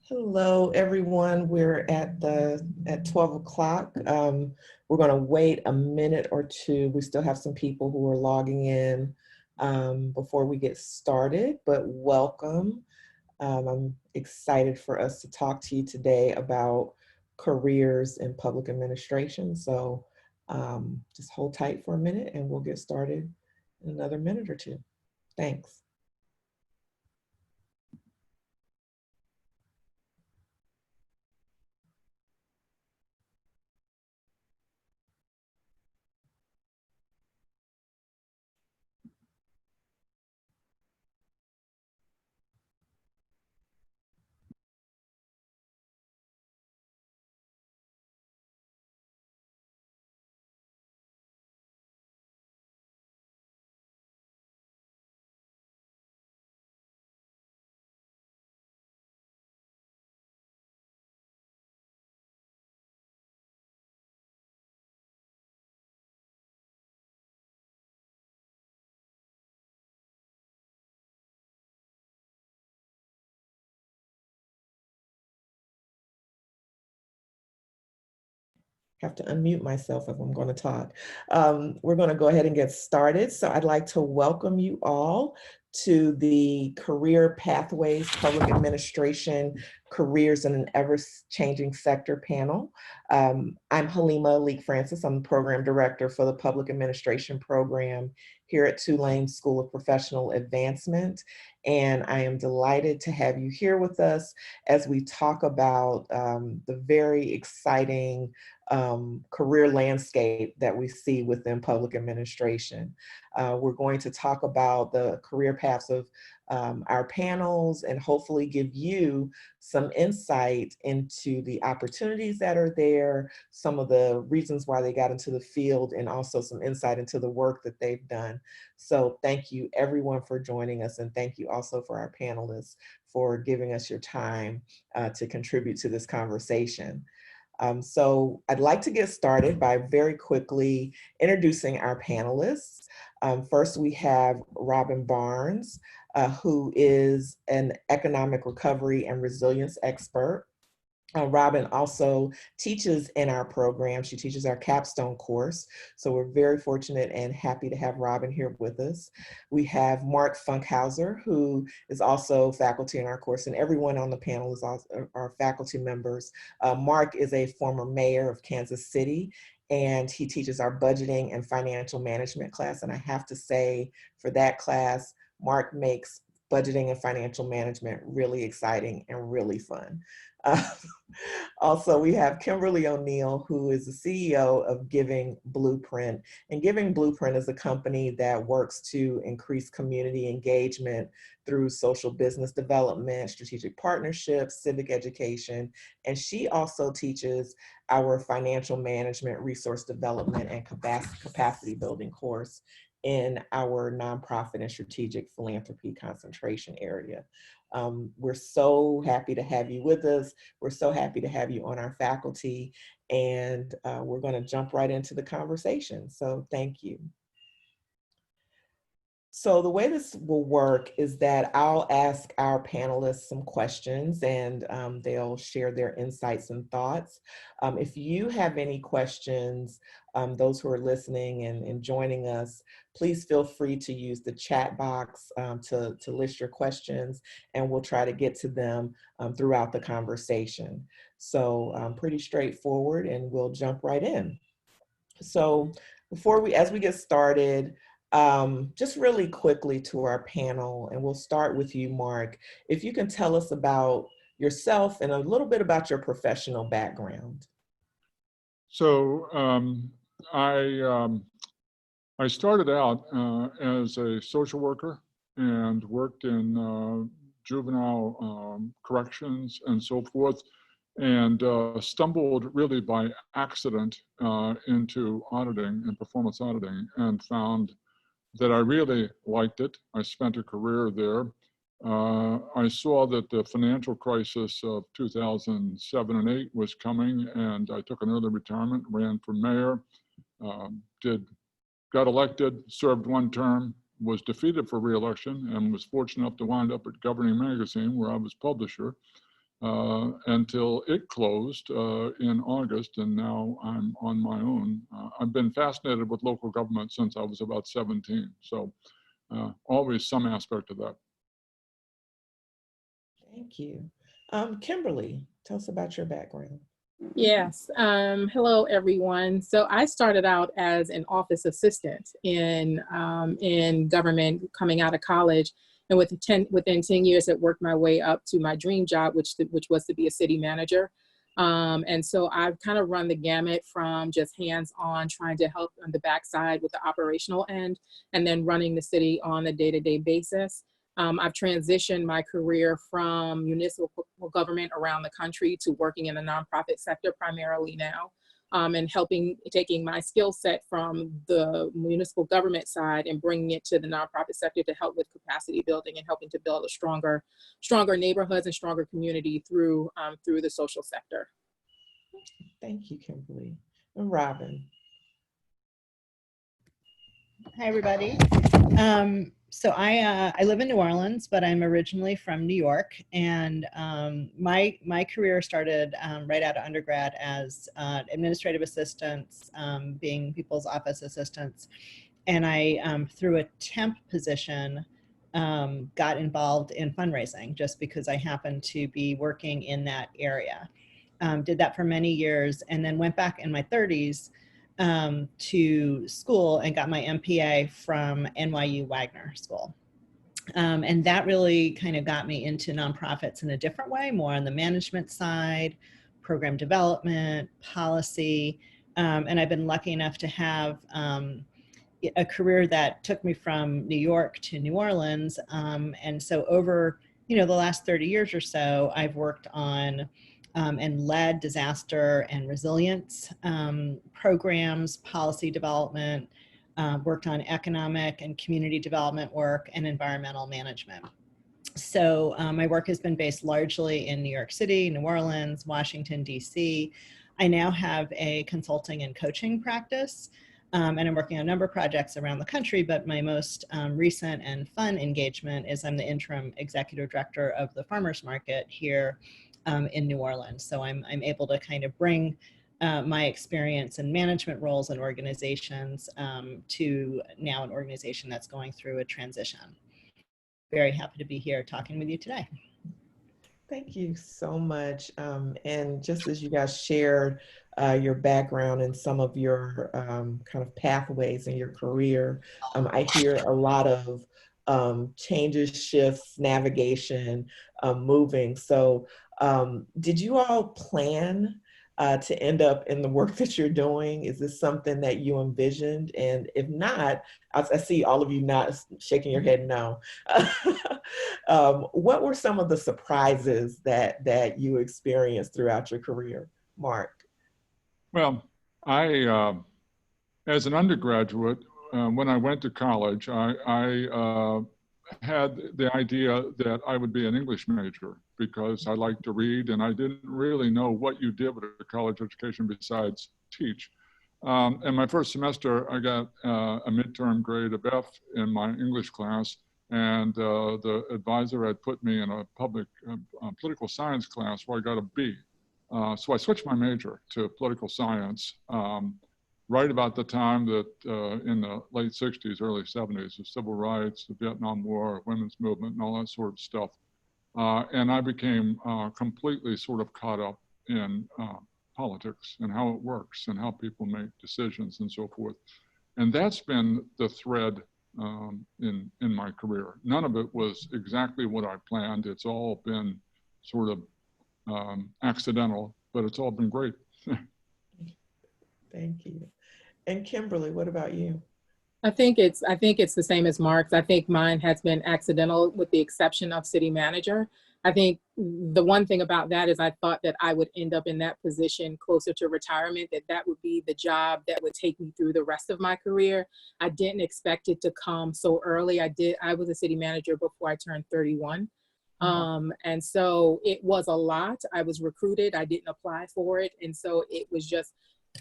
Hello, everyone. We're at 12 o'clock. We're going to wait a minute or two. We still have some people who are logging in before we get started, but welcome. I'm excited for us to talk to you today about careers in public administration. So just hold tight for a minute and we'll get started in another minute or two. Thanks. Have to unmute myself if I'm going to talk. We're going to go ahead and get started. So I'd like to welcome you all to the Career Pathways Public Administration Careers in an Ever-Changing Sector panel. I'm Halima Leak Francis. I'm the Program Director for the Public Administration Program here at Tulane School of Professional Advancement. And I am delighted to have you here with us as we talk about the very exciting career landscape that we see within public administration. We're going to talk about the career paths of our panels and hopefully give you some insight into the opportunities that are there, some of the reasons why they got into the field, and also some insight into the work that they've done. So thank you everyone for joining us, and thank you also for our panelists for giving us your time to contribute to this conversation. So I'd like to get started by very quickly introducing our panelists. First, we have Robin Barnes, who is an economic recovery and resilience expert. Robin also teaches in our program. She teaches our capstone course. So we're very fortunate and happy to have Robin here with us. We have Mark Funkhouser, who is also faculty in our course, and everyone on the panel is also our faculty members. Mark is a former mayor of Kansas City, and he teaches our budgeting and financial management class. And I have to say, for that class, Mark makes budgeting and financial management really exciting and really fun. Also, we have Kimberly O'Neill, who is the CEO of Giving Blueprint. And Giving Blueprint is a company that works to increase community engagement through social business development, strategic partnerships, civic education. And she also teaches our financial management, resource development, and capacity building course in our nonprofit and strategic philanthropy concentration area. We're so happy to have you with us. We're so happy to have you on our faculty, and we're going to jump right into the conversation. So thank you. So the way this will work is that I'll ask our panelists some questions, and they'll share their insights and thoughts. If you have any questions, those who are listening and joining us, please feel free to use the chat box to list your questions, and we'll try to get to them throughout the conversation. So pretty straightforward, and we'll jump right in. So as we get started, just really quickly to our panel, and we'll start with you, Mark. If you can tell us about yourself and a little bit about your professional background. So I started out as a social worker and worked in juvenile corrections and so forth, and stumbled really by accident into auditing and performance auditing, and found that I really liked it. I spent a career there. I saw that the financial crisis of 2007 and 8 was coming, and I took an early retirement, ran for mayor, got elected, served one term, was defeated for re-election, and was fortunate enough to wind up at Governing Magazine, where I was publisher. until it closed in August, and now I'm on my own. I've been fascinated with local government since I was about 17, so always some aspect of that. Thank you. Kimberly, tell us about your background. Yes. Hello, everyone. So I started out as an office assistant in government coming out of college. And within 10 years, I worked my way up to my dream job, which was to be a city manager. And so I've kind of run the gamut from just hands-on, trying to help on the backside with the operational end, and then running the city on a day-to-day basis. I've transitioned my career from municipal government around the country to working in the nonprofit sector primarily now, and taking my skill set from the municipal government side and bringing it to the nonprofit sector to help with capacity building and helping to build a stronger neighborhoods and stronger community through the social sector. Thank you, Kimberly. And Robin. Hi, everybody. So I live in New Orleans, but I'm originally from New York, and my career started right out of undergrad as administrative assistants, being people's office assistants, and I through a temp position got involved in fundraising just because I happened to be working in that area. Did that for many years, and then went back in my 30s to school and got my MPA from NYU Wagner School. And that really kind of got me into nonprofits in a different way, more on the management side, program development, policy. And I've been lucky enough to have a career that took me from New York to New Orleans. And so over, the last 30 years or so, I've worked on and led disaster and resilience programs, policy development, worked on economic and community development work, and environmental management. So my work has been based largely in New York City, New Orleans, Washington, DC. I now have a consulting and coaching practice, and I'm working on a number of projects around the country, but my most recent and fun engagement is I'm the interim executive director of the farmers market here in New Orleans. So I'm able to kind of bring my experience in management roles and organizations to now an organization that's going through a transition. Very happy to be here talking with you today. Thank you so much. And just as you guys shared your background and some of your kind of pathways in your career, I hear a lot of changes, shifts, navigation, moving. So did you all plan to end up in the work that you're doing? Is this something that you envisioned? And if not, I see all of you not shaking your head no. What were some of the surprises that you experienced throughout your career, Mark? Well, I, as an undergraduate, when I went to college, I had the idea that I would be an English major because I liked to read, and I didn't really know what you did with a college education besides teach. In my first semester, I got a midterm grade of F in my English class, and the advisor had put me in a political science class where I got a B. So I switched my major to political science right about the time that in the late 60s, early 70s, the civil rights, the Vietnam War, women's movement, and all that sort of stuff. And I became completely sort of caught up in politics and how it works and how people make decisions and so forth. And that's been the thread in my career. None of it was exactly what I planned. It's all been sort of accidental, but it's all been great. Thank you. And Kimberly, what about you? I think it's the same as Mark's. I think mine has been accidental with the exception of city manager. I think the one thing about that is I thought that I would end up in that position closer to retirement, that would be the job that would take me through the rest of my career. I didn't expect it to come so early. I was a city manager before I turned 31. And so it was a lot. I was recruited. I didn't apply for it. And so it was just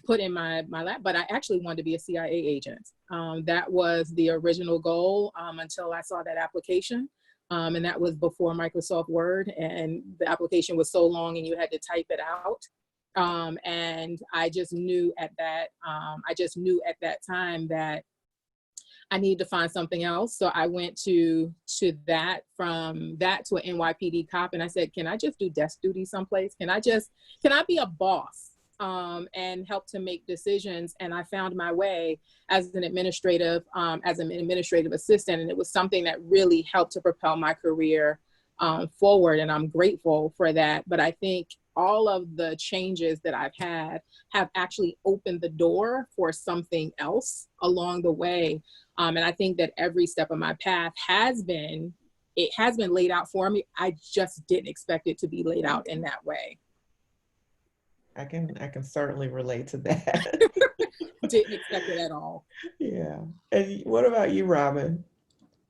put in my lap, but I actually wanted to be a CIA agent. That was the original goal until I saw that application. And that was before Microsoft Word, and the application was so long and you had to type it out. And I just knew at that time that I needed to find something else. So I went to that, from that to an NYPD cop. And I said, can I just do desk duty someplace? Can I be a boss and help to make decisions? And I found my way as an administrative assistant. And it was something that really helped to propel my career forward. And I'm grateful for that. But I think all of the changes that I've had have actually opened the door for something else along the way. And I think that every step of my path has been laid out for me. I just didn't expect it to be laid out in that way. I can certainly relate to that. Didn't expect it at all. Yeah. And what about you, Robin?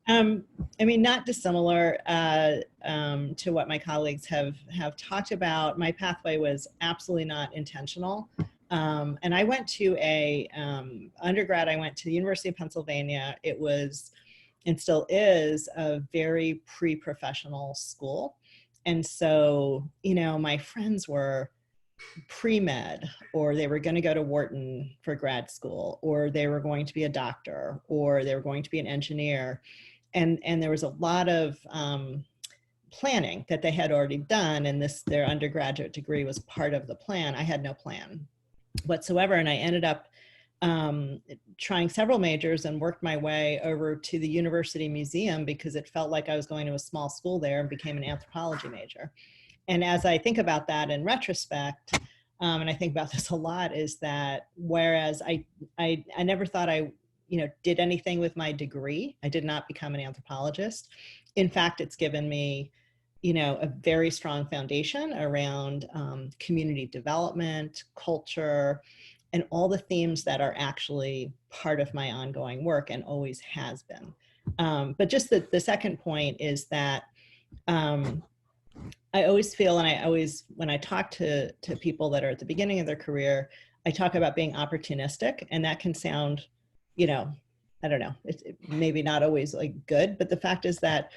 I mean, not dissimilar to what my colleagues have talked about. My pathway was absolutely not intentional. And I went to undergrad, I went to the University of Pennsylvania. It was, and still is, a very pre-professional school. And so, my friends were pre-med, or they were going to go to Wharton for grad school, or they were going to be a doctor, or they were going to be an engineer. And there was a lot of planning that they had already done, and their undergraduate degree was part of the plan. I had no plan whatsoever, and I ended up trying several majors and worked my way over to the University Museum because it felt like I was going to a small school there, and became an anthropology major. And as I think about that in retrospect, and I think about this a lot, is that whereas I never thought I did anything with my degree, I did not become an anthropologist. In fact, it's given me, a very strong foundation around community development, culture, and all the themes that are actually part of my ongoing work and always has been. But just the second point is that I always feel, and when I talk to people that are at the beginning of their career, I talk about being opportunistic, and that can sound, I don't know, it's maybe not always like good, but the fact is that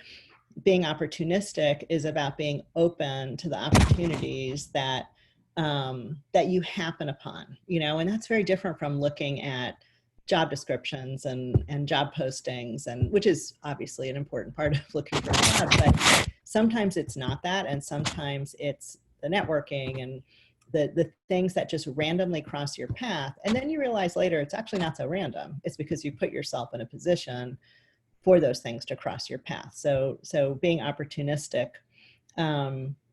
being opportunistic is about being open to the opportunities that you happen upon, and that's very different from looking at job descriptions and job postings, and which is obviously an important part of looking for a job, but sometimes it's not that, and sometimes it's the networking and the things that just randomly cross your path. And then you realize later it's actually not so random. It's because you put yourself in a position for those things to cross your path. So being opportunistic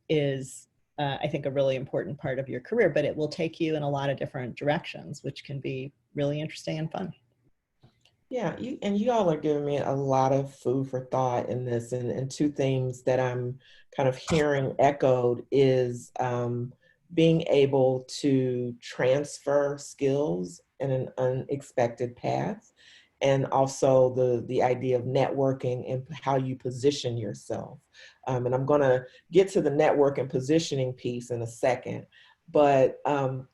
is, I think, a really important part of your career, but it will take you in a lot of different directions, which can be really interesting and fun. Yeah, you all are giving me a lot of food for thought in this, and two themes that I'm kind of hearing echoed is being able to transfer skills in an unexpected path, and also the idea of networking and how you position yourself. And I'm going to get to the network and positioning piece in a second, but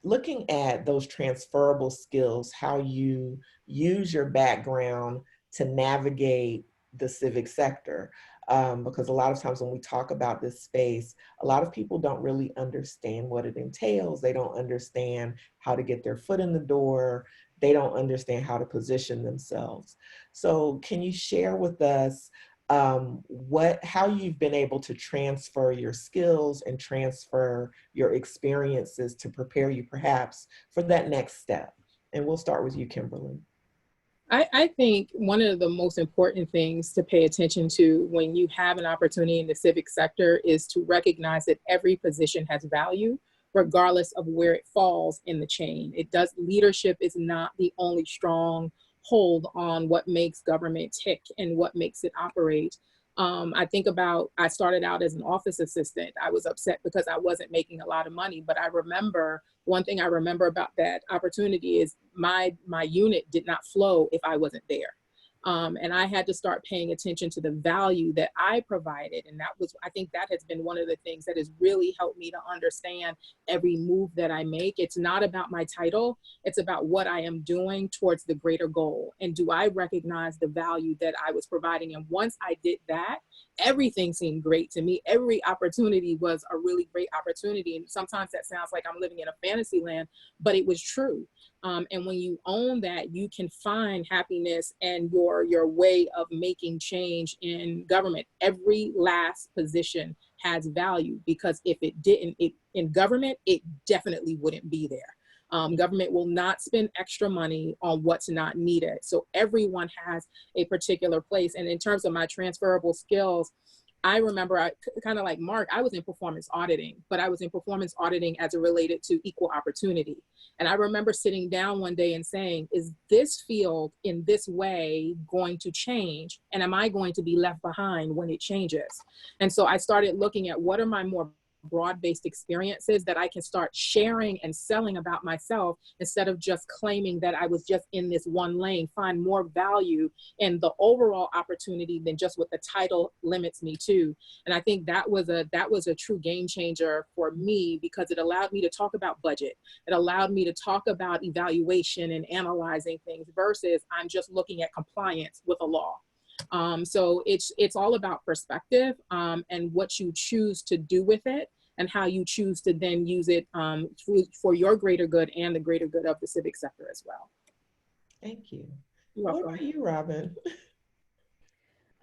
looking at those transferable skills, how you use your background to navigate the civic sector. Because a lot of times when we talk about this space, a lot of people don't really understand what it entails. They don't understand how to get their foot in the door. They don't understand how to position themselves. So can you share with us how you've been able to transfer your skills and transfer your experiences to prepare you perhaps for that next step? And we'll start with you, Kimberly. I think one of the most important things to pay attention to when you have an opportunity in the civic sector is to recognize that every position has value, regardless of where it falls in the chain. Leadership is not the only strong hold on what makes government tick and what makes it operate. I started out as an office assistant. I was upset because I wasn't making a lot of money, but one thing I remember about that opportunity is my unit did not flow if I wasn't there. And I had to start paying attention to the value that I provided. And I think that has been one of the things that has really helped me to understand every move that I make. It's not about my title, it's about what I am doing towards the greater goal. And do I recognize the value that I was providing? And once I did that, everything seemed great to me. Every opportunity was a really great opportunity. And sometimes that sounds like I'm living in a fantasy land, but it was true. And when you own that, you can find happiness and your way of making change in government. Every last position has value, because if it didn't, in government, it definitely wouldn't be there. Government will not spend extra money on what's not needed. So everyone has a particular place. And in terms of my transferable skills, I remember, kind of like Mark, I was in performance auditing, but I was in performance auditing as it related to equal opportunity. And I remember sitting down one day and saying, is this field in this way going to change? And am I going to be left behind when it changes? And so I started looking at what are my more broad-based experiences that I can start sharing and selling about myself, instead of just claiming that I was just in this one lane. Find more value in the overall opportunity than just what the title limits me to. And I think that was a true game changer for me, because it allowed me to talk about budget. It allowed me to talk about evaluation and analyzing things, versus I'm just looking at compliance with a law. So it's all about perspective, and what you choose to do with it, and how you choose to then use it for your greater good and the greater good of the civic sector as well. Thank you. You're What welcome. about you, Robin?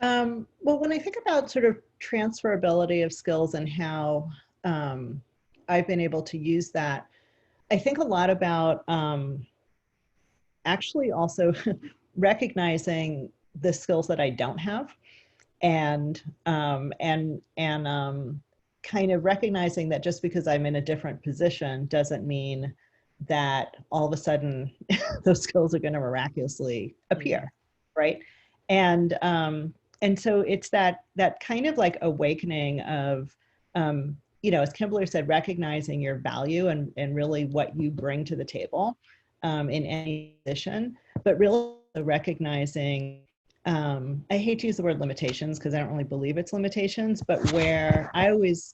Well, when I think about sort of transferability of skills and how I've been able to use that, I think a lot about actually also recognizing the skills that I don't have, and kind of recognizing that just because I'm in a different position doesn't mean that all of a sudden those skills are going to miraculously appear, right? And so it's that kind of like awakening of, as Kimberly said, recognizing your value and really what you bring to the table in any position, but really recognizing, I hate to use the word limitations because I don't really believe it's limitations, but where I always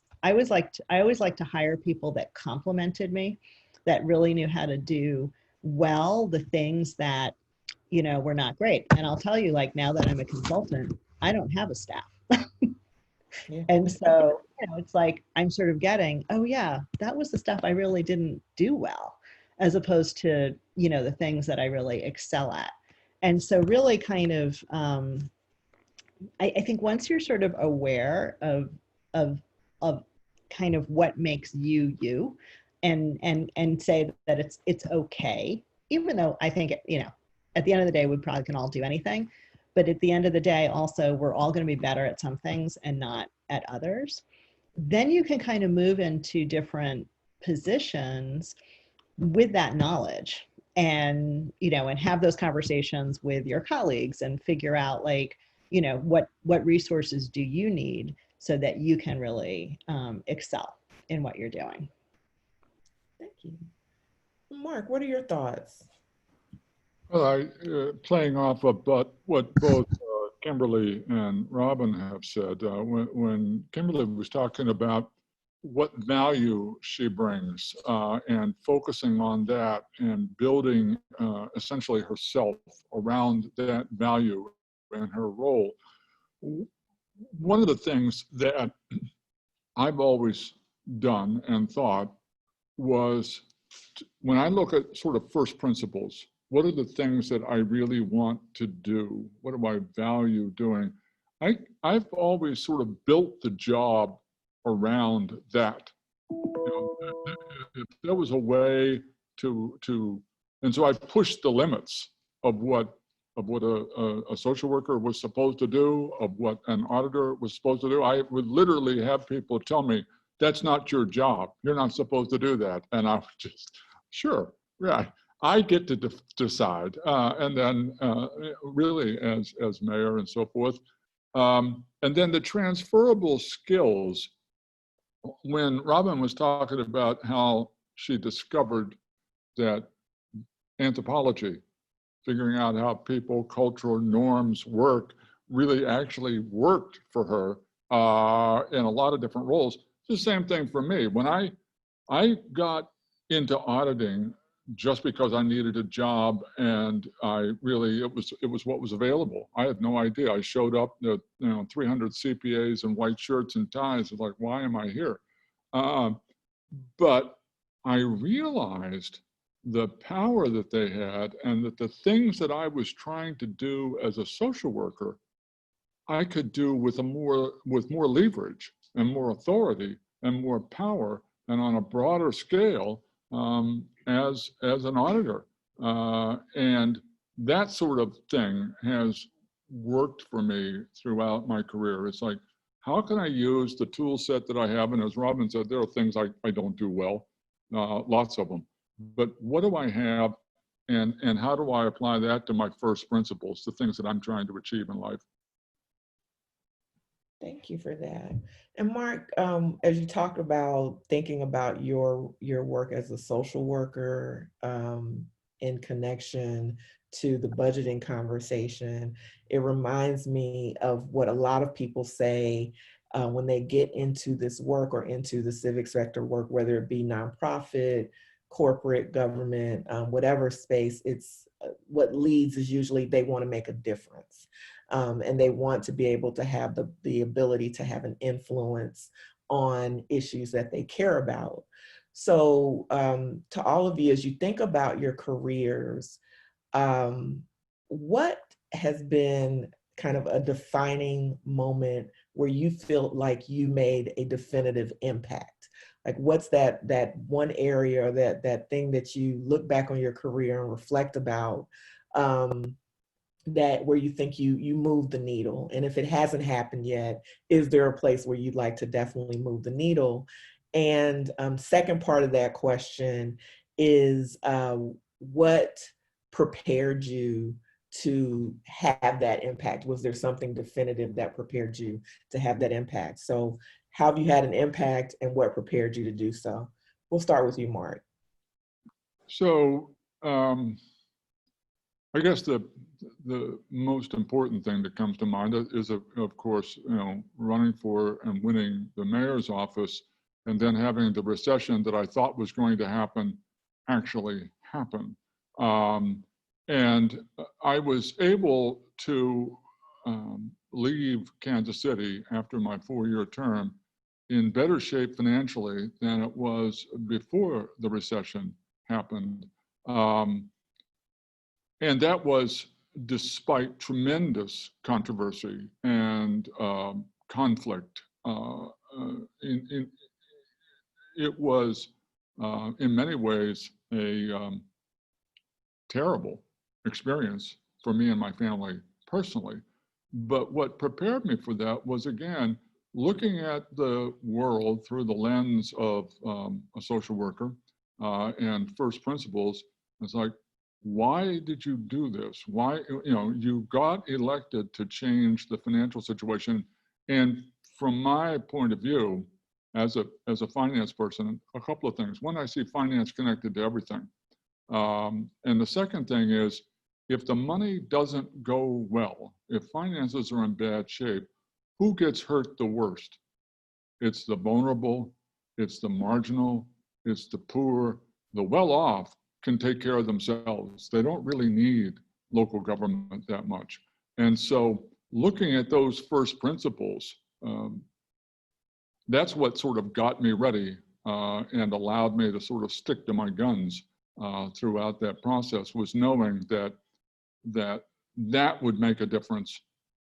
like to hire people that complimented me, that really knew how to do well the things that, were not great. And I'll tell you, like, now that I'm a consultant, I don't have a staff. Yeah. And so, it's like, I'm sort of getting, oh yeah, that was the stuff I really didn't do well, as opposed to, the things that I really excel at. And so really kind of, I think once you're sort of aware of kind of what makes you, you, and say that it's okay, even though I think, at the end of the day, we probably can all do anything. But at the end of the day, also, we're all going to be better at some things and not at others. Then you can kind of move into different positions with that knowledge, and and have those conversations with your colleagues and figure out, like, what resources do you need so that you can really excel in what you're doing. Thank you. Mark, what are your thoughts? Well, playing off of what both Kimberly and Robin have said, when Kimberly was talking about what value she brings and focusing on that and building essentially herself around that value and her role, one of the things that I've always done and thought was, when I look at sort of first principles, what are the things that I really want to do? What do I value doing? I've always sort of built the job around that. If there was a way to, and so I pushed the limits of what a social worker was supposed to do, of what an auditor was supposed to do. I would literally have people tell me, that's not your job. You're not supposed to do that. And I would just, sure, yeah, I get to decide. And then really as mayor and so forth. And then the transferable skills, when Robin was talking about how she discovered that anthropology figuring out how people, cultural norms work, really actually worked for her in a lot of different roles. It's the same thing for me. When I got into auditing just because I needed a job, and it was what was available. I had no idea. I showed up, 300 CPAs in white shirts and ties. I was like, why am I here? But I realized the power that they had, and that the things that I was trying to do as a social worker, I could do with more leverage and more authority and more power, and on a broader scale as an auditor. And that sort of thing has worked for me throughout my career. It's like, how can I use the tool set that I have? And as Robin said, there are things I don't do well, lots of them. But what do I have, and how do I apply that to my first principles, the things that I'm trying to achieve in life? Thank you for that. And Mark, as you talk about thinking about your work as a social worker in connection to the budgeting conversation, it reminds me of what a lot of people say when they get into this work or into the civic sector work, whether it be nonprofit, corporate, government, whatever space. It's what leads is usually they want to make a difference. And they want to be able to have the ability to have an influence on issues that they care about. So to all of you, as you think about your careers, what has been kind of a defining moment where you feel like you made a definitive impact? Like, what's that one area or that thing that you look back on your career and reflect about that where you think you moved the needle? And if it hasn't happened yet, is there a place where you'd like to definitely move the needle? And second part of that question is what prepared you to have that impact? Was there something definitive that prepared you to have that impact? So how have you had an impact, and what prepared you to do so? We'll start with you, Mark. So I guess the most important thing that comes to mind is, of course, running for and winning the mayor's office, and then having the recession that I thought was going to happen actually happen. And I was able to leave Kansas City after my 4-year term in better shape financially than it was before the recession happened. And that was despite tremendous controversy and conflict. It was, in many ways, a terrible experience for me and my family personally. But what prepared me for that was, again, looking at the world through the lens of a social worker and first principles. It's like, why did you do this? Why, you got elected to change the financial situation. And from my point of view, as a finance person, a couple of things. One, I see finance connected to everything. And the second thing is, if the money doesn't go well, if finances are in bad shape, who gets hurt the worst? It's the vulnerable, it's the marginal, it's the poor. The well-off can take care of themselves. They don't really need local government that much. And so looking at those first principles, that's what sort of got me ready and allowed me to sort of stick to my guns throughout that process, was knowing that would make a difference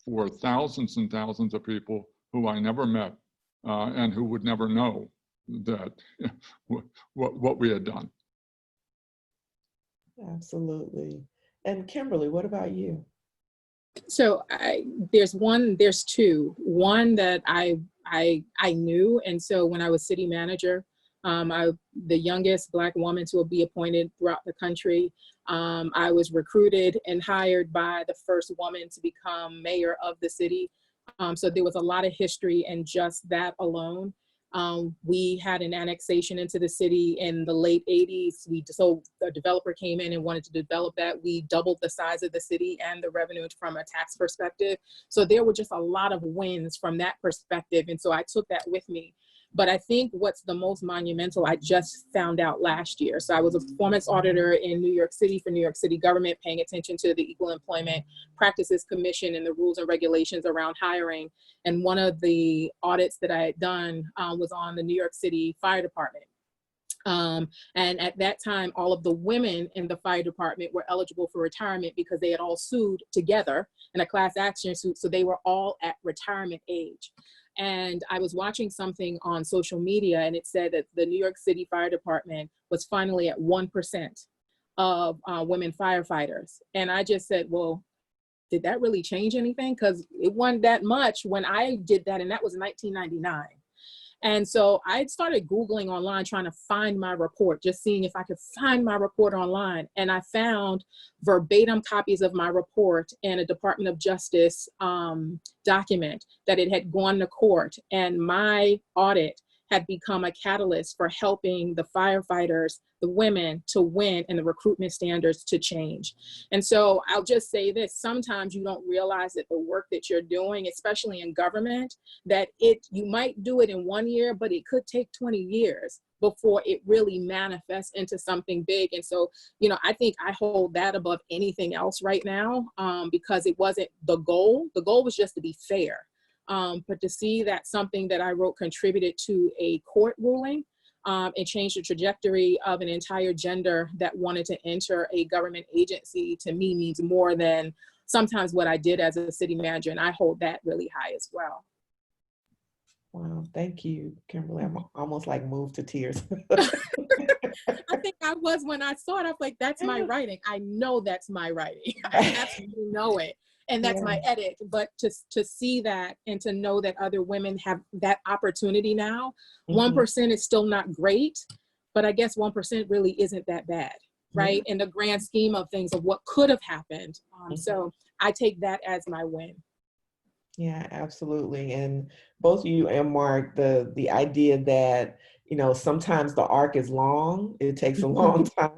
for thousands and thousands of people who I never met and who would never know that what we had done. Absolutely. And Kimberly, what about you? So there's two. One that I knew, and so when I was city manager, the youngest Black woman to be appointed throughout the country. I was recruited and hired by the first woman to become mayor of the city. So there was a lot of history in just that alone. We had an annexation into the city in the late 80s. So a developer came in and wanted to develop that. We doubled the size of the city and the revenue from a tax perspective. So there were just a lot of wins from that perspective. And so I took that with me. But I think what's the most monumental, I just found out last year. So I was a performance auditor in New York City for New York City government, paying attention to the Equal Employment Practices Commission and the rules and regulations around hiring. And one of the audits that I had done was on the New York City Fire Department. And at that time, all of the women in the fire department were eligible for retirement because they had all sued together in a class action suit. So they were all at retirement age. And I was watching something on social media, and it said that the New York City Fire Department was finally at 1% of women firefighters. And I just said, well, did that really change anything? Because it wasn't that much when I did that, and that was 1999. And so I started Googling online, trying to find my report, just seeing if I could find my report online. And I found verbatim copies of my report in a Department of Justice document that it had gone to court. And my audit had become a catalyst for helping the firefighters, the women, to win and the recruitment standards to change. And so I'll just say this, sometimes you don't realize that the work that you're doing, especially in government, that you might do it in 1 year, but it could take 20 years before it really manifests into something big. And so, you know, I think I hold that above anything else right now, because it wasn't the goal. The goal was just to be fair. But to see that something that I wrote contributed to a court ruling and changed the trajectory of an entire gender that wanted to enter a government agency, to me means more than sometimes what I did as a city manager. And I hold that really high as well. Wow, thank you, Kimberly. I'm almost like moved to tears. I think I was when I saw it. I was like, that's my writing. I know that's my writing. I absolutely know it. And that's my edit. But to see that and to know that other women have that opportunity now, 1% is still not great, but I guess 1% really isn't that bad, right? In the grand scheme of things of what could have happened. So I take that as my win. Yeah, absolutely. And both you and Mark, the idea that, you know, sometimes the arc is long, it takes a long time,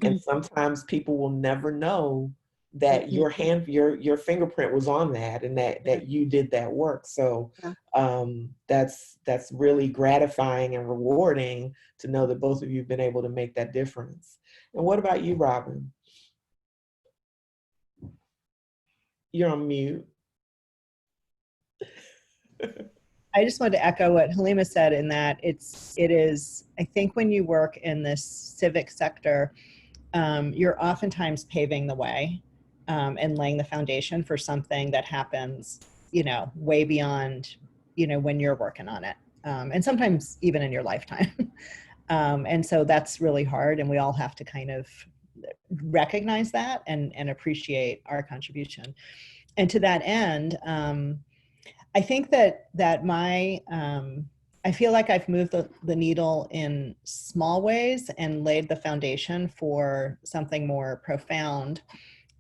and sometimes people will never know that your fingerprint was on that, and that you did that work. So that's really gratifying and rewarding to know that both of you have been able to make that difference. And what about you, Robin? You're on mute. I just wanted to echo what Halima said, in that it is, I think when you work in this civic sector, you're oftentimes paving the way and laying the foundation for something that happens, you know, way beyond, you know, when you're working on it. And sometimes even in your lifetime. And so that's really hard, and we all have to kind of recognize that and appreciate our contribution. And to that end, I think that I feel like I've moved the needle in small ways and laid the foundation for something more profound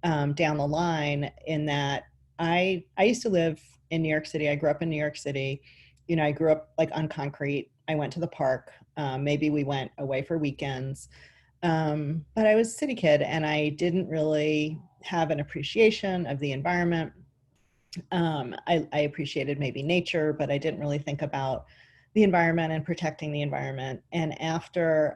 down the line, in that I used to live in New York City. I grew up in New York City. You know, I grew up like on concrete. I went to the park. Maybe we went away for weekends. But I was a city kid, and I didn't really have an appreciation of the environment. I appreciated maybe nature, but I didn't really think about the environment and protecting the environment. And after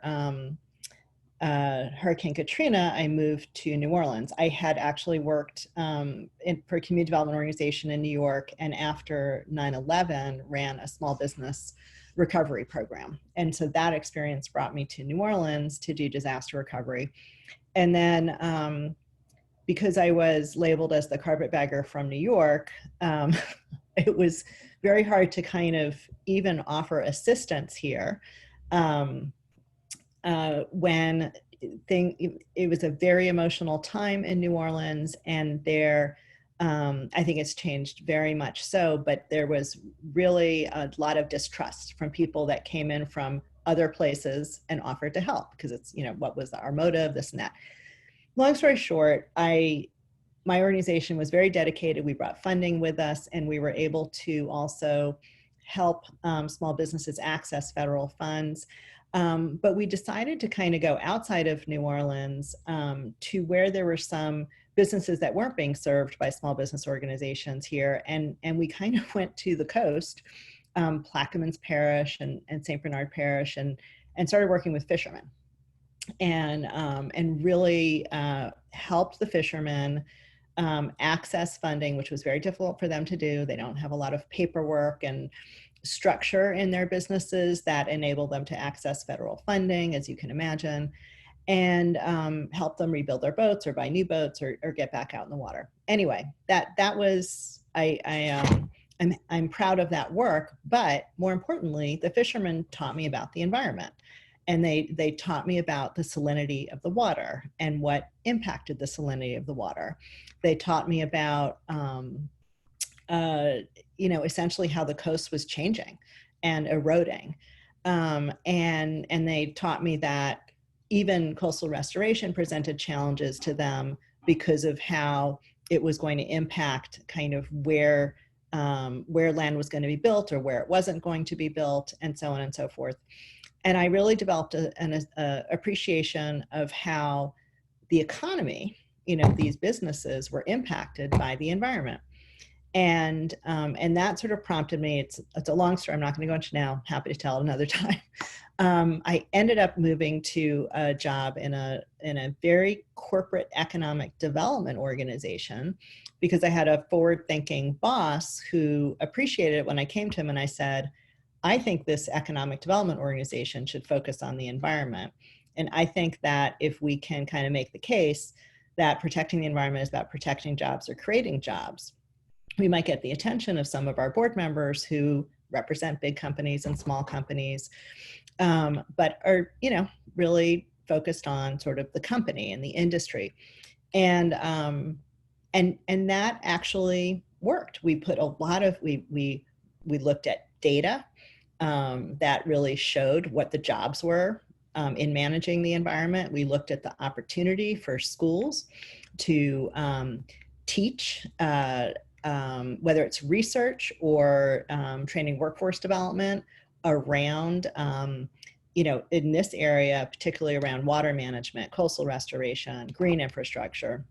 Hurricane Katrina, I moved to New Orleans. I had actually worked for a community development organization in New York, and after 9/11 ran a small business recovery program. And so that experience brought me to New Orleans to do disaster recovery. And then because I was labeled as the carpetbagger from New York, it was very hard to kind of even offer assistance here when it was a very emotional time in New Orleans, and there, I think it's changed very much so, but there was really a lot of distrust from people that came in from other places and offered to help, because it's, you know, what was our motive, this and that. Long story short, my organization was very dedicated. We brought funding with us, and we were able to also help small businesses access federal funds. But we decided to kind of go outside of New Orleans to where there were some businesses that weren't being served by small business organizations here. And we kind of went to the coast, Plaquemines Parish and St. Bernard Parish, and started working with fishermen and really helped the fishermen access funding, which was very difficult for them to do. They don't have a lot of paperwork and structure in their businesses that enable them to access federal funding, as you can imagine, and help them rebuild their boats or buy new boats or get back out in the water. Anyway, that was, I'm proud of that work, but more importantly, the fishermen taught me about the environment. And they taught me about the salinity of the water and what impacted the salinity of the water. They taught me about, essentially how the coast was changing and eroding. And they taught me that even coastal restoration presented challenges to them because of how it was going to impact kind of where land was going to be built or where it wasn't going to be built, and so on and so forth. And I really developed an appreciation of how the economy, these businesses were impacted by the environment. And that sort of prompted me, it's a long story, I'm not going to go into now, happy to tell it another time. I ended up moving to a job in a very corporate economic development organization because I had a forward-thinking boss who appreciated it when I came to him and I said, I think this economic development organization should focus on the environment. And I think that if we can kind of make the case that protecting the environment is about protecting jobs or creating jobs, we might get the attention of some of our board members who represent big companies and small companies, but are, really focused on sort of the company and the industry. And that actually worked. We put a lot of, we looked at data that really showed what the jobs were in managing the environment. We looked at the opportunity for schools to teach, whether it's research or training workforce development around, in this area, particularly around water management, coastal restoration, green infrastructure.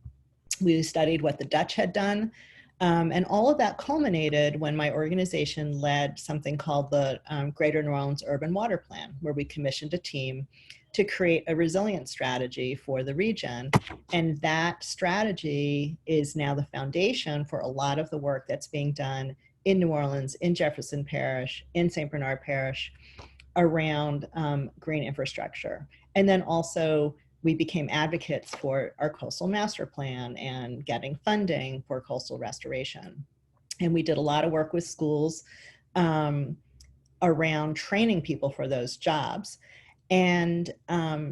We studied what the Dutch had done. And all of that culminated when my organization led something called the Greater New Orleans Urban Water Plan, where we commissioned a team to create a resilience strategy for the region. And that strategy is now the foundation for a lot of the work that's being done in New Orleans, in Jefferson Parish, in St. Bernard Parish, around green infrastructure. And then also, we became advocates for our coastal master plan and getting funding for coastal restoration. And we did a lot of work with schools around training people for those jobs. And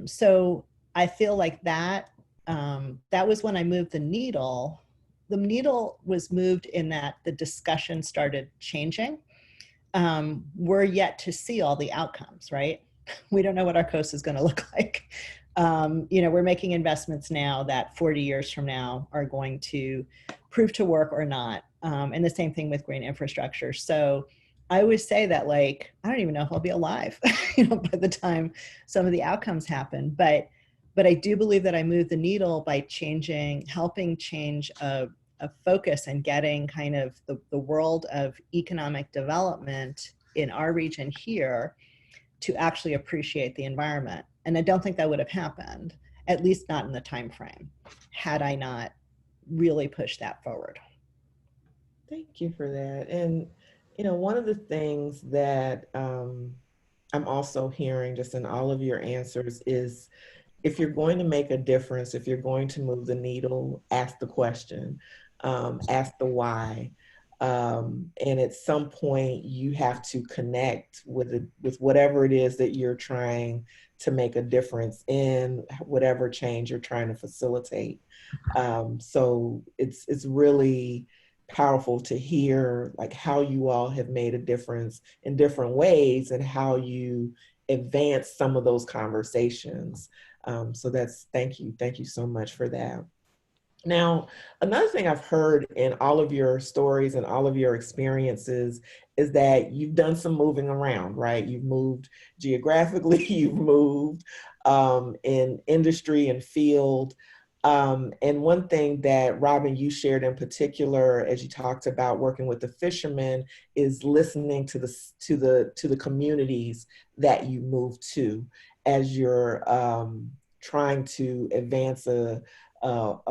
so I feel like that was when I moved the needle. The needle was moved in that the discussion started changing. We're yet to see all the outcomes, right? We don't know what our coast is going to look like. We're making investments now that 40 years from now are going to prove to work or not. And the same thing with green infrastructure. So I always say that, like, I don't even know if I'll be alive, by the time some of the outcomes happen. But I do believe that I moved the needle by helping change a focus and getting kind of the world of economic development in our region here to actually appreciate the environment. And I don't think that would have happened, at least not in the time frame, had I not really pushed that forward. Thank you for that. And, one of the things that I'm also hearing just in all of your answers is, if you're going to make a difference, if you're going to move the needle, ask the question, ask the why. And at some point you have to connect with whatever it is that you're trying to make a difference in, whatever change you're trying to facilitate. So it's really powerful to hear like how you all have made a difference in different ways and how you advance some of those conversations. So thank you so much for that. Now, another thing I've heard in all of your stories and all of your experiences is that you've done some moving around, right? You've moved geographically, you've moved in industry and field. And one thing that Robin, you shared in particular, as you talked about working with the fishermen, is listening to the communities that you move to as you're trying to advance a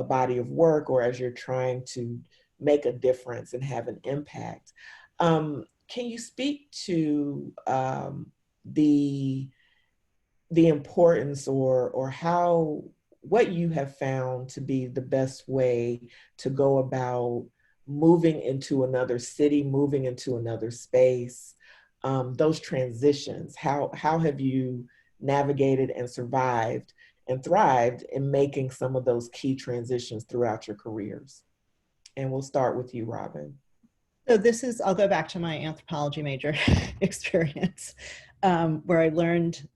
body of work, or as you're trying to make a difference and have an impact. Can you speak to the importance, or how, what you have found to be the best way to go about moving into another city, moving into another space, those transitions? How have you navigated and survived and thrived in making some of those key transitions throughout your careers? And we'll start with you, Robin. So this is, I'll go back to my anthropology major experience, where I learned,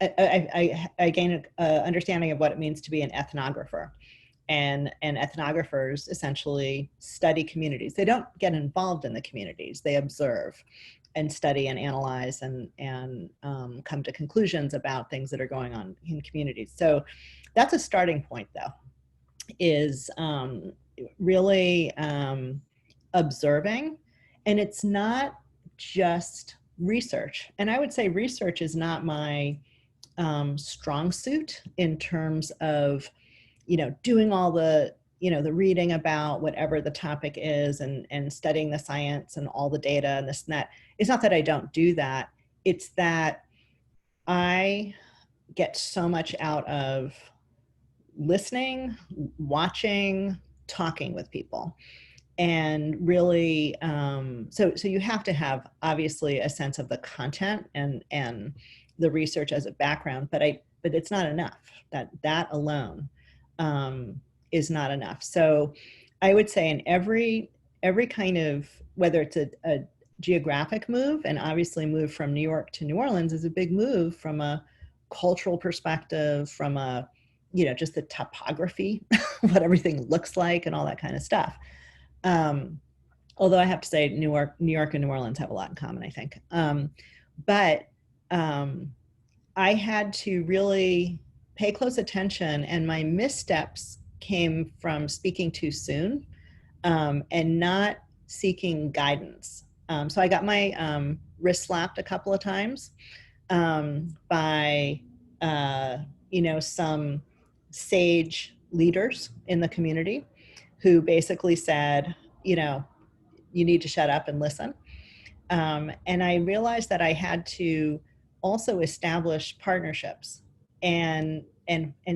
I gained an understanding of what it means to be an ethnographer. And ethnographers essentially study communities. They don't get involved in the communities, they observe and study and analyze and come to conclusions about things that are going on in communities. So that's a starting point, though, is really observing. And it's not just research. And I would say research is not my strong suit in terms of, doing all the, the reading about whatever the topic is, and studying the science and all the data and this and that. It's not that I don't do that. It's that I get so much out of listening, watching, talking with people. And really, so you have to have obviously a sense of the content and the research as a background, but it's not enough. That alone is not enough. So I would say in every kind of, whether it's a geographic move, and obviously move from New York to New Orleans is a big move from a cultural perspective, from a, just the topography, what everything looks like and all that kind of stuff. Although I have to say New York and New Orleans have a lot in common, I think. But I had to really pay close attention, and my missteps came from speaking too soon and not seeking guidance. So I got my wrist slapped a couple of times by, some sage leaders in the community who basically said, you need to shut up and listen. And I realized that I had to also establish partnerships and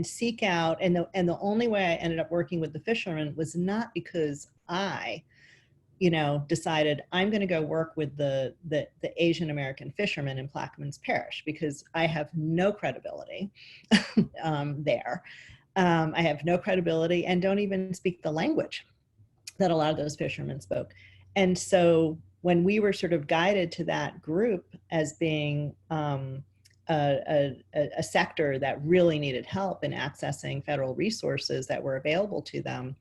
seek out, and the only way I ended up working with the fishermen was not because I, decided I'm going to go work with the Asian American fishermen in Plaquemines Parish, because I have no credibility there. I have no credibility and don't even speak the language that a lot of those fishermen spoke. And so when we were sort of guided to that group as being a sector that really needed help in accessing federal resources that were available to them,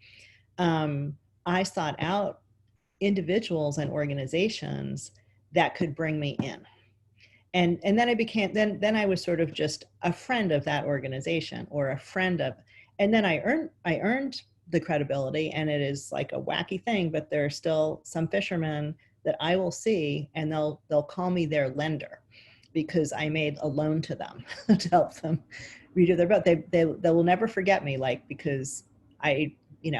I sought out individuals and organizations that could bring me in. And then I became, then I was sort of just a friend of that organization, or a friend of, and then I earned the credibility, and it is like a wacky thing, but there are still some fishermen that I will see and they'll call me their lender because I made a loan to them to help them redo their boat. They will never forget me, because I,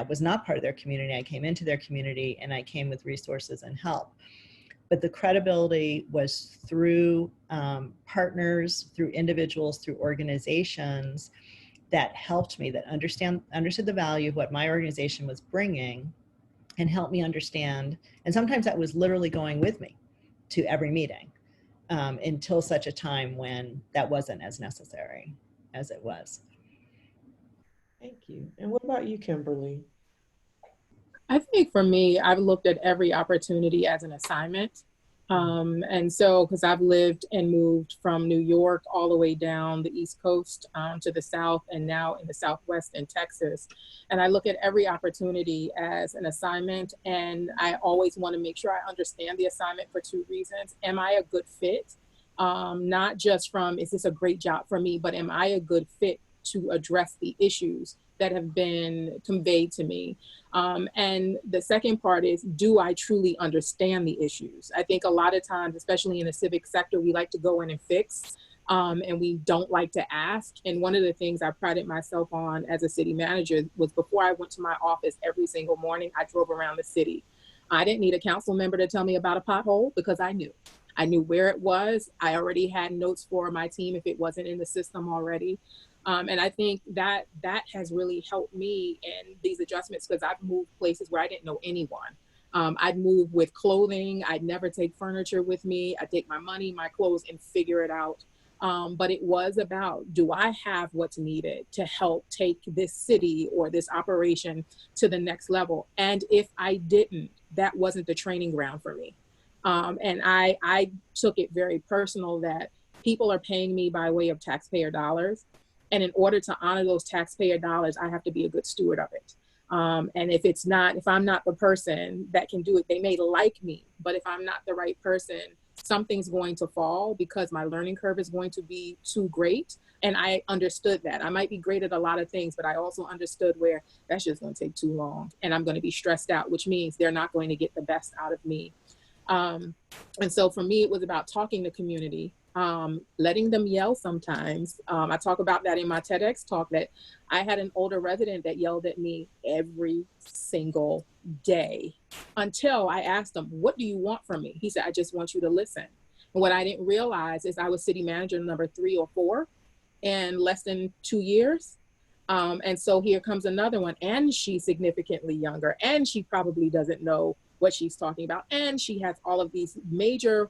was not part of their community. I came into their community and I came with resources and help. But the credibility was through partners, through individuals, through organizations that helped me, that understood the value of what my organization was bringing, and helped me understand. And sometimes that was literally going with me to every meeting until such a time when that wasn't as necessary as it was. Thank you. And what about you, Kimberly? I think for me, I've looked at every opportunity as an assignment. And so, because I've lived and moved from New York all the way down the East Coast to the South, and now in the Southwest in Texas. And I look at every opportunity as an assignment, and I always want to make sure I understand the assignment for two reasons. Am I a good fit? Not just from, is this a great job for me, but am I a good fit to address the issues that have been conveyed to me? And the second part is, do I truly understand the issues? I think a lot of times, especially in the civic sector, we like to go in and fix, and we don't like to ask. And one of the things I prided myself on as a city manager was, before I went to my office every single morning, I drove around the city. I didn't need a council member to tell me about a pothole, because I knew. I knew where it was. I already had notes for my team if it wasn't in the system already. And I think that has really helped me in these adjustments, because I've moved places where I didn't know anyone. I'd move with clothing. I'd never take furniture with me. I'd take my money, my clothes, and figure it out. But it was about, do I have what's needed to help take this city or this operation to the next level? And if I didn't, that wasn't the training ground for me. And I took it very personal that people are paying me by way of taxpayer dollars. And in order to honor those taxpayer dollars, I have to be a good steward of it. And if I'm not the person that can do it, they may like me, but if I'm not the right person, something's going to fall, because my learning curve is going to be too great. And I understood that. I might be great at a lot of things, but I also understood where that's just going to take too long, and I'm going to be stressed out, which means they're not going to get the best out of me. And so for me, it was about talking to community, letting them yell sometimes. I talk about that in my TEDx talk, that I had an older resident that yelled at me every single day, until I asked him, what do you want from me? He said, I just want you to listen. And what I didn't realize is I was city manager number 3 or 4 in less than 2 years. And so here comes another one, and she's significantly younger, and she probably doesn't know what she's talking about. And she has all of these major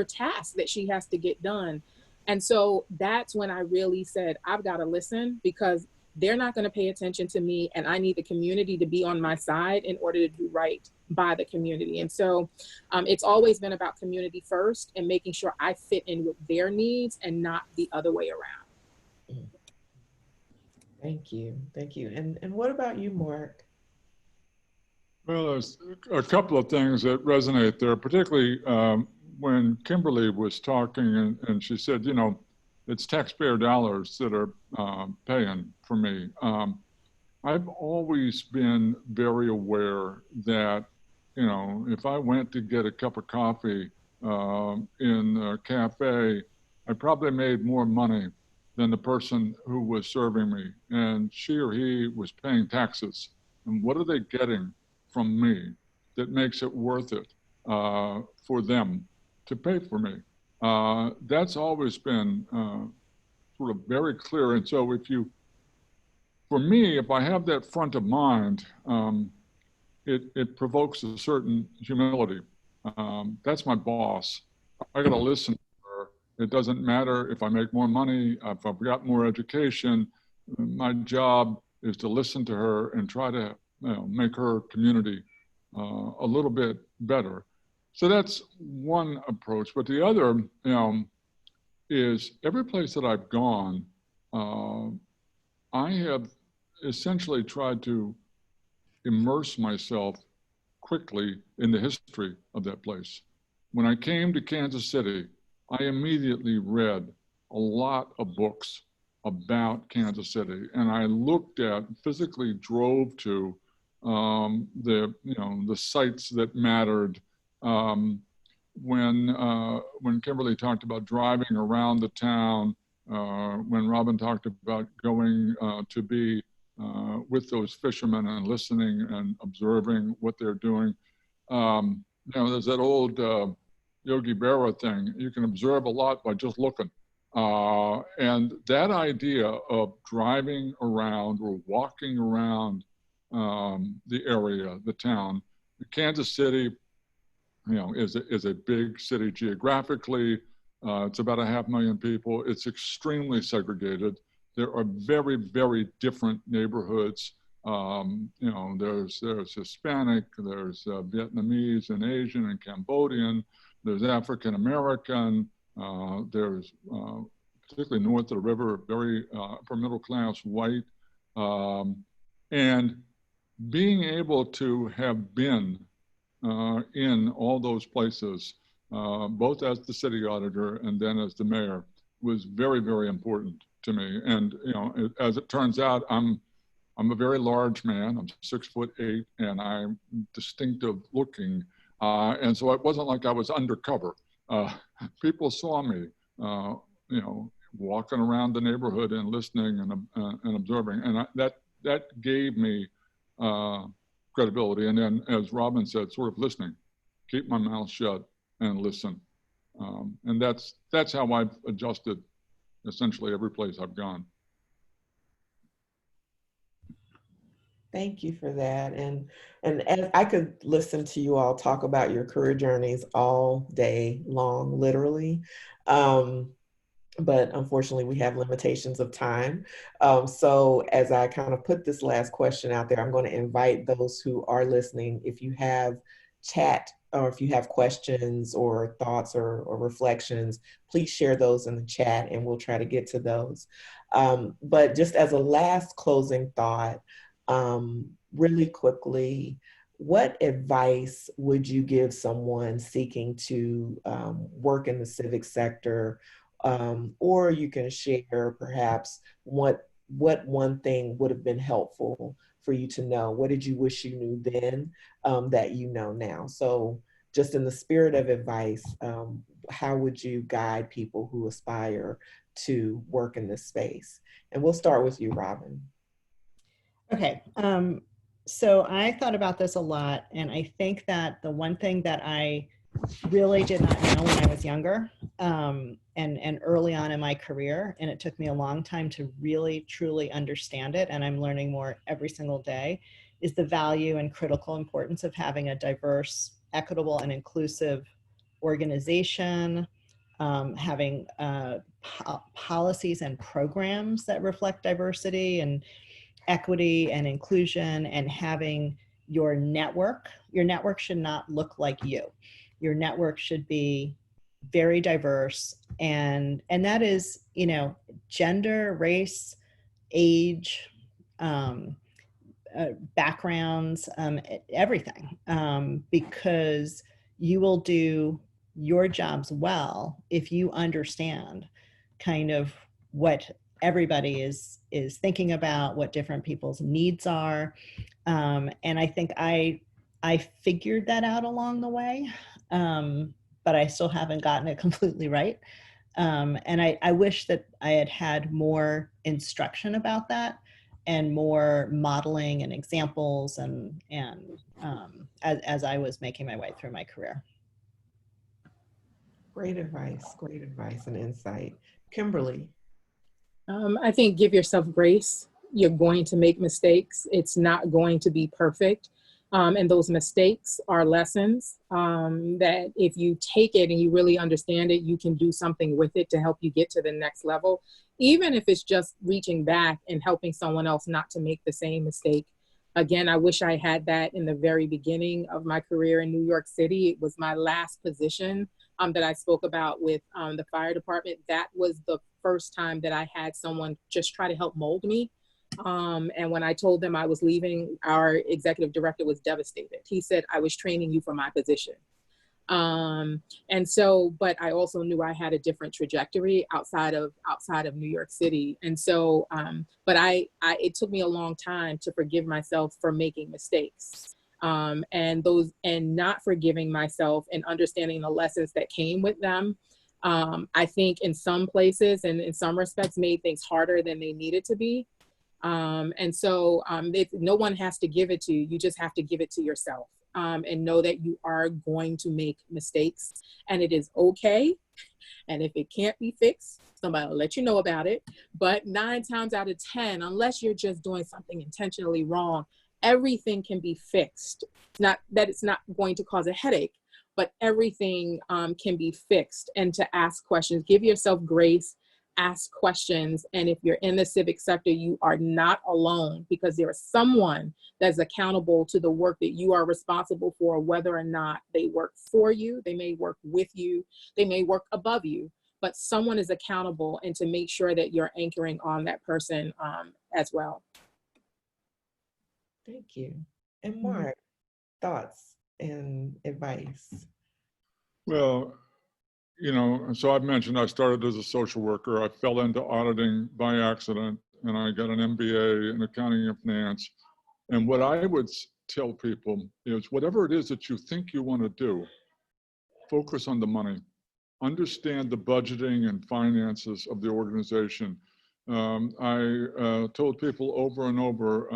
tasks that she has to get done. And so that's when I really said, I've got to listen, because they're not going to pay attention to me, and I need the community to be on my side in order to do right by the community. And so it's always been about community first, and making sure I fit in with their needs and not the other way around. Thank you. Thank you. And what about you, Mark? Well, there's a couple of things that resonate there, particularly when Kimberly was talking and she said, you know, it's taxpayer dollars that are paying for me. I've always been very aware that, you know, if I went to get a cup of coffee in a cafe, I probably made more money than the person who was serving me, and she or he was paying taxes. And what are they getting from me that makes it worth it for them to pay for me? That's always been sort of very clear. And so for me, if I have that front of mind, it provokes a certain humility. That's my boss. I gotta listen to her. It doesn't matter if I make more money, if I've got more education. My job is to listen to her and try to make her community a little bit better. So that's one approach. But the other, is every place that I've gone, I have essentially tried to immerse myself quickly in the history of that place. When I came to Kansas City, I immediately read a lot of books about Kansas City, and I physically drove to the sites that mattered. When Kimberly talked about driving around the town, when Robin talked about going to be with those fishermen and listening and observing what they're doing. There's that old Yogi Berra thing. You can observe a lot by just looking. And that idea of driving around or walking around the area, the town, Kansas City, is a big city geographically. It's about 500,000 people. It's extremely segregated. There are very, very different neighborhoods. You know, there's Hispanic, there's Vietnamese and Asian and Cambodian, there's African American, there's particularly north of the river, very upper middle class white, and being able to have been in all those places, both as the city auditor and then as the mayor, was very, very important to me. And you know, as it turns out, I'm a very large man. I'm 6'8", and I'm distinctive looking, and so it wasn't like I was undercover. People saw me, you know, walking around the neighborhood and listening and observing, and that gave me credibility. And then, as Robin said, sort of listening, keep my mouth shut and listen. And that's how I've adjusted essentially every place I've gone. Thank you for that. And I could listen to you all talk about your career journeys all day long, literally. But unfortunately, we have limitations of time. So as I kind of put this last question out there, I'm going to invite those who are listening, if you have chat or if you have questions or thoughts or reflections, please share those in the chat and we'll try to get to those. But just as a last closing thought, really quickly, what advice would you give someone seeking to work in the civic sector? Or you can share perhaps what one thing would have been helpful for you to know. What did you wish you knew then that you know now? So just in the spirit of advice, how would you guide people who aspire to work in this space? And we'll start with you, Robin. Okay, so I thought about this a lot, and I think that the one thing that I really did not know when I was younger and early on in my career, and it took me a long time to really truly understand it, and I'm learning more every single day, is the value and critical importance of having a diverse, equitable, and inclusive organization, having policies and programs that reflect diversity and equity and inclusion, and having your network should not look like you. Your network should be very diverse, and that is, you know, gender, race, age, backgrounds, everything, because you will do your jobs well if you understand kind of what everybody is thinking about, what different people's needs are, and I think I figured that out along the way, but I still haven't gotten it completely right, and I wish that I had had more instruction about that and more modeling and examples and as I was making my way through my career. Great advice and insight. Kimberly. I think give yourself grace. You're going to make mistakes. It's not going to be perfect. And those mistakes are lessons that if you take it and you really understand it, you can do something with it to help you get to the next level. Even if it's just reaching back and helping someone else not to make the same mistake. Again, I wish I had that in the very beginning of my career in New York City. It was my last position that I spoke about with the fire department. That was the first time that I had someone just try to help mold me. And when I told them I was leaving, our executive director was devastated. He said, I was training you for my position. And so, but I also knew I had a different trajectory outside of New York City. And so, but it took me a long time to forgive myself for making mistakes. And not forgiving myself and understanding the lessons that came with them. I think in some places and in some respects made things harder than they needed to be. And so no one has to give it to you. You just have to give it to yourself. And know that you are going to make mistakes and it is okay. And if it can't be fixed, somebody will let you know about it. But 9 times out of 10, unless you're just doing something intentionally wrong, everything can be fixed. Not that it's not going to cause a headache, but everything can be fixed. And to ask questions, give yourself grace, ask questions. And if you're in the civic sector, you are not alone, because there is someone that's accountable to the work that you are responsible for, whether or not they work for you, they may work with you, they may work above you, but someone is accountable, and to make sure that you're anchoring on that person as well. Thank you. And Mark, thoughts and advice? Well, you know, so I've mentioned I started as a social worker. I fell into auditing by accident, and I got an MBA in accounting and finance. And what I would tell people is, whatever it is that you think you want to do, focus on the money. Understand the budgeting and finances of the organization. I told people over and over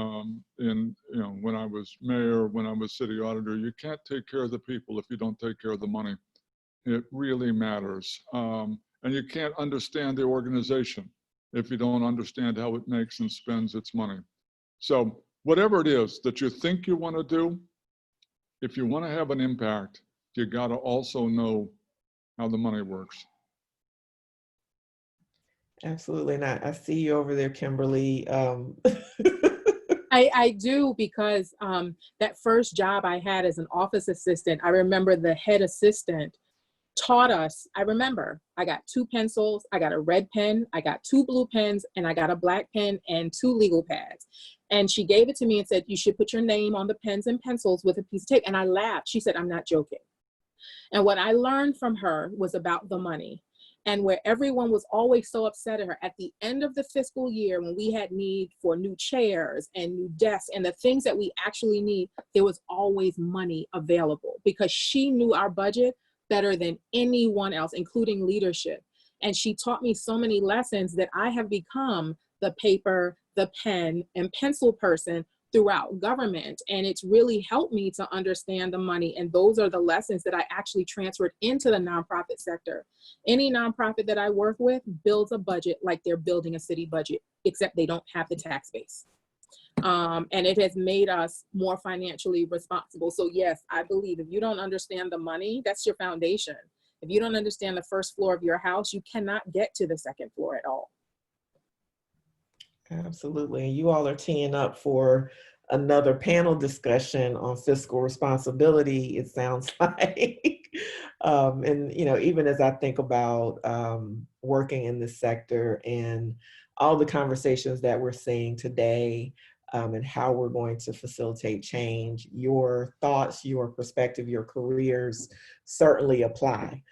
when I was mayor, when I was city auditor, you can't take care of the people if you don't take care of the money. It really matters. And you can't understand the organization if you don't understand how it makes and spends its money. So whatever it is that you think you want to do, if you want to have an impact, you got to also know how the money works. Absolutely not. I see you over there, Kimberly. I do, because that first job I had as an office assistant, I remember the head assistant taught us. I remember I got 2 pencils, I got a red pen, I got 2 blue pens, and I got a black pen and 2 legal pads. And she gave it to me and said, you should put your name on the pens and pencils with a piece of tape. And I laughed. She said, I'm not joking. And what I learned from her was about the money. And where everyone was always so upset at her, at the end of the fiscal year, when we had need for new chairs and new desks and the things that we actually need, there was always money available, because she knew our budget better than anyone else, including leadership. And she taught me so many lessons that I have become the paper, the pen, and pencil person throughout government. And it's really helped me to understand the money. And those are the lessons that I actually transferred into the nonprofit sector. Any nonprofit that I work with builds a budget like they're building a city budget, except they don't have the tax base. And it has made us more financially responsible. So yes, I believe if you don't understand the money, that's your foundation. If you don't understand the first floor of your house, you cannot get to the second floor at all. Absolutely. And you all are teeing up for another panel discussion on fiscal responsibility, it sounds like. And, you know, even as I think about working in this sector and all the conversations that we're seeing today, and how we're going to facilitate change, your thoughts, your perspective, your careers certainly apply.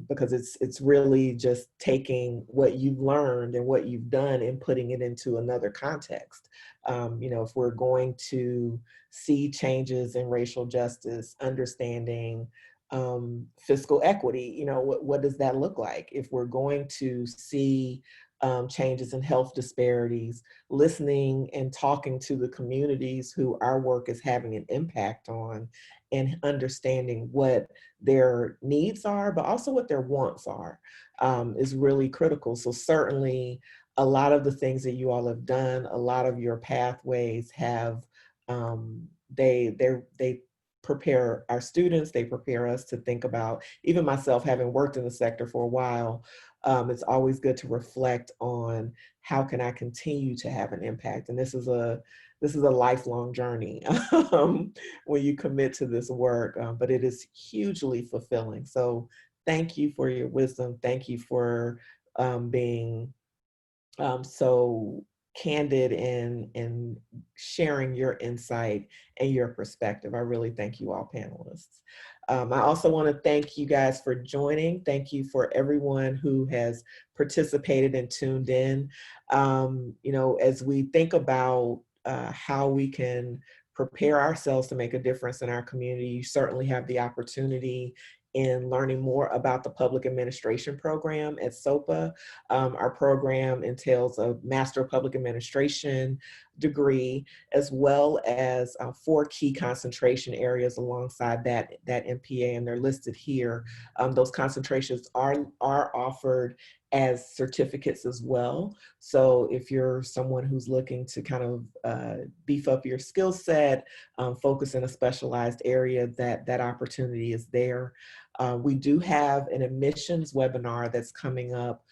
Because it's really just taking what you've learned and what you've done and putting it into another context. You know, if we're going to see changes in racial justice, understanding fiscal equity, you know, what does that look like? If we're going to see changes in health disparities, listening and talking to the communities who our work is having an impact on, and understanding what their needs are, but also what their wants are, is really critical. So certainly a lot of the things that you all have done, a lot of your pathways have, they prepare our students, they prepare us to think about, even myself having worked in the sector for a while, it's always good to reflect on how can I continue to have an impact. And this is a lifelong journey when you commit to this work, but it is hugely fulfilling. So thank you for your wisdom. Thank you for being so candid in sharing your insight and your perspective. I really thank you all, panelists. I also want to thank you guys for joining. Thank you for everyone who has participated and tuned in. You know, as we think about how we can prepare ourselves to make a difference in our community, you certainly have the opportunity in learning more about the public administration program at SoPA. Our program entails a Master of Public Administration degree, as well as 4 key concentration areas alongside that MPA, and they're listed here. Those concentrations are offered as certificates as well. So if you're someone who's looking to kind of beef up your skill set, focus in a specialized area, that opportunity is there. We do have an admissions webinar that's coming up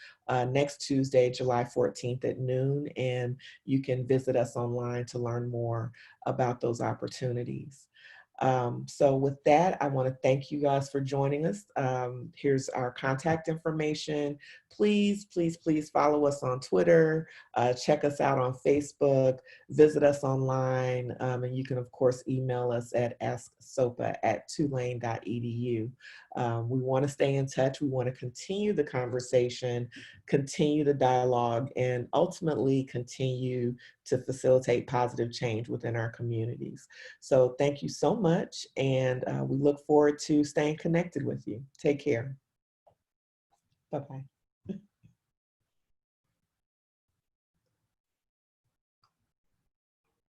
next Tuesday, July 14th at noon, and you can visit us online to learn more about those opportunities. So with that, I want to thank you guys for joining us. Here's our contact information. Please, please, please follow us on Twitter, check us out on Facebook, visit us online, and you can, of course, email us at asksopa@tulane.edu. We want to stay in touch. We want to continue the conversation, continue the dialogue, and ultimately continue to facilitate positive change within our communities. So thank you so much, and we look forward to staying connected with you. Take care. Bye-bye.